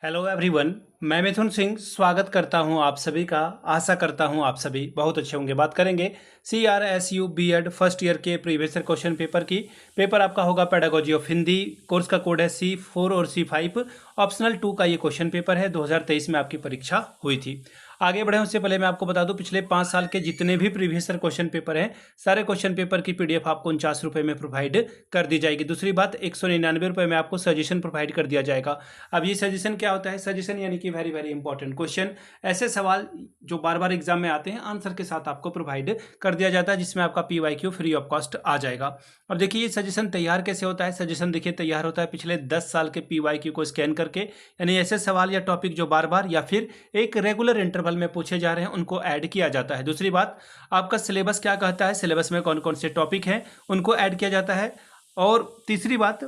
Hello everyone. मैं मिथुन सिंह स्वागत करता हूं आप सभी का। आशा करता हूं आप सभी बहुत अच्छे होंगे। बात करेंगे CRSU बीएड फर्स्ट ईयर के प्रीवियस ईयर क्वेश्चन पेपर की। पेपर आपका होगा पेडागोजी ऑफ हिंदी। कोर्स का कोड है C4 और C5। ऑप्शनल 2 का ये क्वेश्चन पेपर है। 2023 में आपकी परीक्षा हुई थी। आगे बढ़े उससे पहले मैं आपको बता दूं, पिछले 5 साल के जितने भी प्रीवियस ईयर क्वेश्चन पेपर हैं, सारे क्वेश्चन पेपर की PDF आपको 49 रुपये में प्रोवाइड कर दी जाएगी। दूसरी बात, 199 रुपये में आपको सजेशन प्रोवाइड कर दिया जाएगा। अब ये सजेशन क्या होता है? सजेशन यानी कि वेरी वेरी इंपॉर्टेंट क्वेश्चन, ऐसे सवाल जो बार बार एग्जाम में आते हैं, आंसर के साथ आपको प्रोवाइड कर दिया जाता है, जिसमें आपका PYQ फ्री ऑफ कॉस्ट आ जाएगा। अब देखिए ये सजेशन तैयार कैसे होता है। सजेशन देखिए तैयार होता है पिछले 10 साल के PYQ को स्कैन करके, यानी ऐसे सवाल या टॉपिक जो बार बार या फिर एक रेगुलर इंटरवल में पूछे जा रहे हैं, उनको ऐड किया जाता है। दूसरी बात, आपका सिलेबस क्या कहता है, सिलेबस में कौन कौन से टॉपिक हैं उनको ऐड किया जाता है। और तीसरी बात,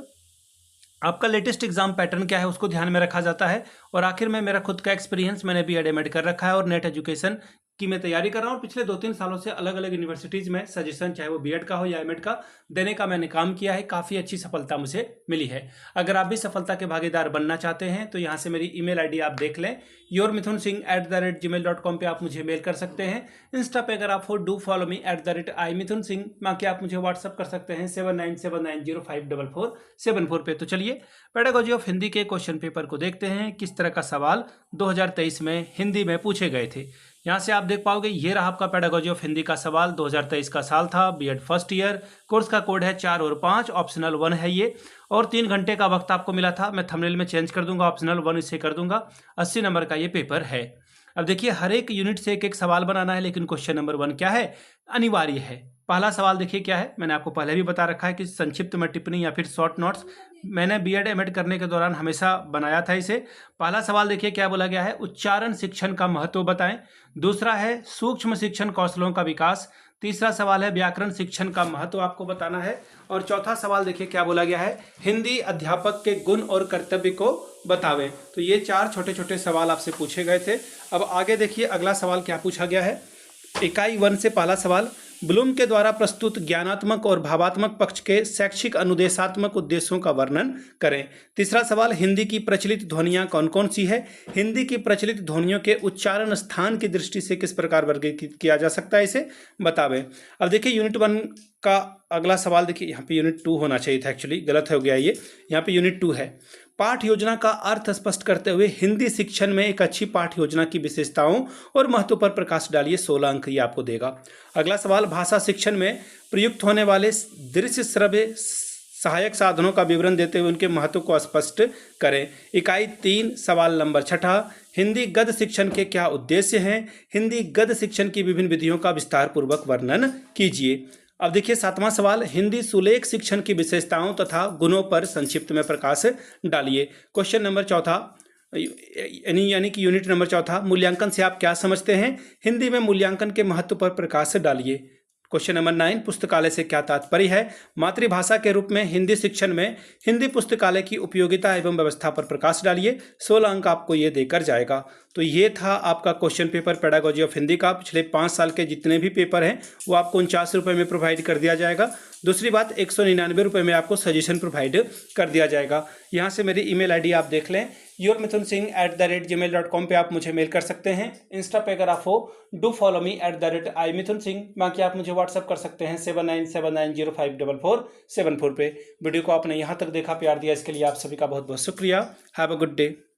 आपका लेटेस्ट एग्जाम पैटर्न क्या है उसको ध्यान में रखा जाता है। और आखिर में मेरा खुद का एक्सपीरियंस, मैंने BEd एमएड कर रखा है और नेट एजुकेशन की मैं तैयारी कर रहा हूँ। पिछले 2-3 सालों से अलग अलग यूनिवर्सिटीज़ में सजेशन, चाहे वो BEd का हो या एमएड का, देने का मैंने काम किया है। काफ़ी अच्छी सफलता मुझे मिली है। अगर आप भी सफलता के भागीदार बनना चाहते हैं तो यहाँ से मेरी email ID आप देख लें, yourmithunsingh@gmail.com पे आप मुझे मेल कर सकते हैं। इंस्टा पे अगर आप हो, डू फॉलो मी @imithunsingh, बाकी आप मुझे व्हाट्सअप कर सकते हैं 7979054474 पे। तो चलिए पेडागोजी ऑफ हिंदी के क्वेश्चन पेपर को देखते हैं, किस तरह का सवाल 2023 में हिंदी में पूछे गए थे। यहाँ से आप देख पाओगे, ये रहा आपका पेडागोजी ऑफ हिंदी का सवाल। 2023 का साल था, BEd फर्स्ट ईयर। कोर्स का कोड है 4 और 5, ऑप्शनल 1 है ये। और 3 घंटे का वक्त आपको मिला था। मैं थंबनेल में चेंज कर दूंगा, ऑप्शनल 1 इसे कर दूंगा। 80 नंबर का ये पेपर है। अब देखिए हर एक यूनिट से एक एक सवाल बनाना है, लेकिन क्वेश्चन नंबर 1 क्या है, अनिवार्य है। पहला सवाल देखिए क्या है, मैंने आपको पहले भी बता रखा है कि संक्षिप्त में टिप्पणी या फिर शॉर्ट नोट्स मैंने BEd एमएड करने के दौरान हमेशा बनाया था इसे। पहला सवाल देखिए क्या बोला गया है, उच्चारण शिक्षण का महत्व बताएं। दूसरा है सूक्ष्म शिक्षण कौशलों का विकास। तीसरा सवाल है व्याकरण शिक्षण का महत्व आपको बताना है। और चौथा सवाल देखिए क्या बोला गया है, हिंदी अध्यापक के गुण और कर्तव्य को बतावें। तो ये 4 छोटे छोटे सवाल आपसे पूछे गए थे। अब आगे देखिए अगला सवाल क्या पूछा गया है। इकाई 1 से पहला सवाल, ब्लूम के द्वारा प्रस्तुत ज्ञानात्मक और भावात्मक पक्ष के शैक्षिक अनुदेशात्मक उद्देश्यों का वर्णन करें। तीसरा सवाल, हिंदी की प्रचलित ध्वनियाँ कौन कौन सी है। हिंदी की प्रचलित ध्वनियों के उच्चारण स्थान की दृष्टि से किस प्रकार वर्गीकृत किया जा सकता है, इसे बतावें। अब देखिए यूनिट 1 का अगला सवाल, देखिए यहाँ पे यूनिट 2 होना चाहिए था, एक्चुअली गलत हो गया ये, यहाँ पे यूनिट 2 है। पाठ योजना का अर्थ स्पष्ट करते हुए हिंदी शिक्षण में एक अच्छी पाठ योजना की विशेषताओं और महत्व पर प्रकाश डालिए। 16 अंक ये आपको देगा। अगला सवाल, भाषा शिक्षण में प्रयुक्त होने वाले दृश्य श्रव्य सहायक साधनों का विवरण देते हुए उनके महत्व को स्पष्ट करें। इकाई 3 सवाल नंबर 6, हिंदी गद्य शिक्षण के क्या उद्देश्य हैं। हिंदी गद्य शिक्षण की विभिन्न विधियों का विस्तार पूर्वक वर्णन कीजिए। अब देखिए 7वां सवाल, हिंदी सुलेख शिक्षण की विशेषताओं तथा गुणों पर संक्षिप्त में प्रकाश डालिए। क्वेश्चन नंबर 4 यानी कि यूनिट नंबर 4, मूल्यांकन से आप क्या समझते हैं। हिंदी में मूल्यांकन के महत्व पर प्रकाश डालिए। क्वेश्चन नंबर 9, पुस्तकालय से क्या तात्पर्य है। मातृभाषा के रूप में हिंदी शिक्षण में हिंदी पुस्तकालय की उपयोगिता एवं व्यवस्था पर प्रकाश डालिए। 16 अंक आपको ये देकर जाएगा। तो ये था आपका question paper pedagogy of Hindi का। पिछले 5 साल के जितने भी पेपर हैं वो आपको 49 रुपये में प्रोवाइड कर दिया जाएगा। दूसरी बात, 199 रुपये में आपको सजेशन प्रोवाइड कर दिया जाएगा। यहाँ से मेरी email ID आप देख लें, yourmithunsingh@gmail.com पे आप मुझे मेल कर सकते हैं। इंस्टा पे अगर आप हो, डू फॉलो मी @imithunsingh, बाकी आप मुझे व्हाट्सअप कर सकते हैं 7979054474 पे। वीडियो को आपने यहाँ तक देखा, प्यार दिया, इसके लिए आप सभी का बहुत बहुत शुक्रिया। Have a good day.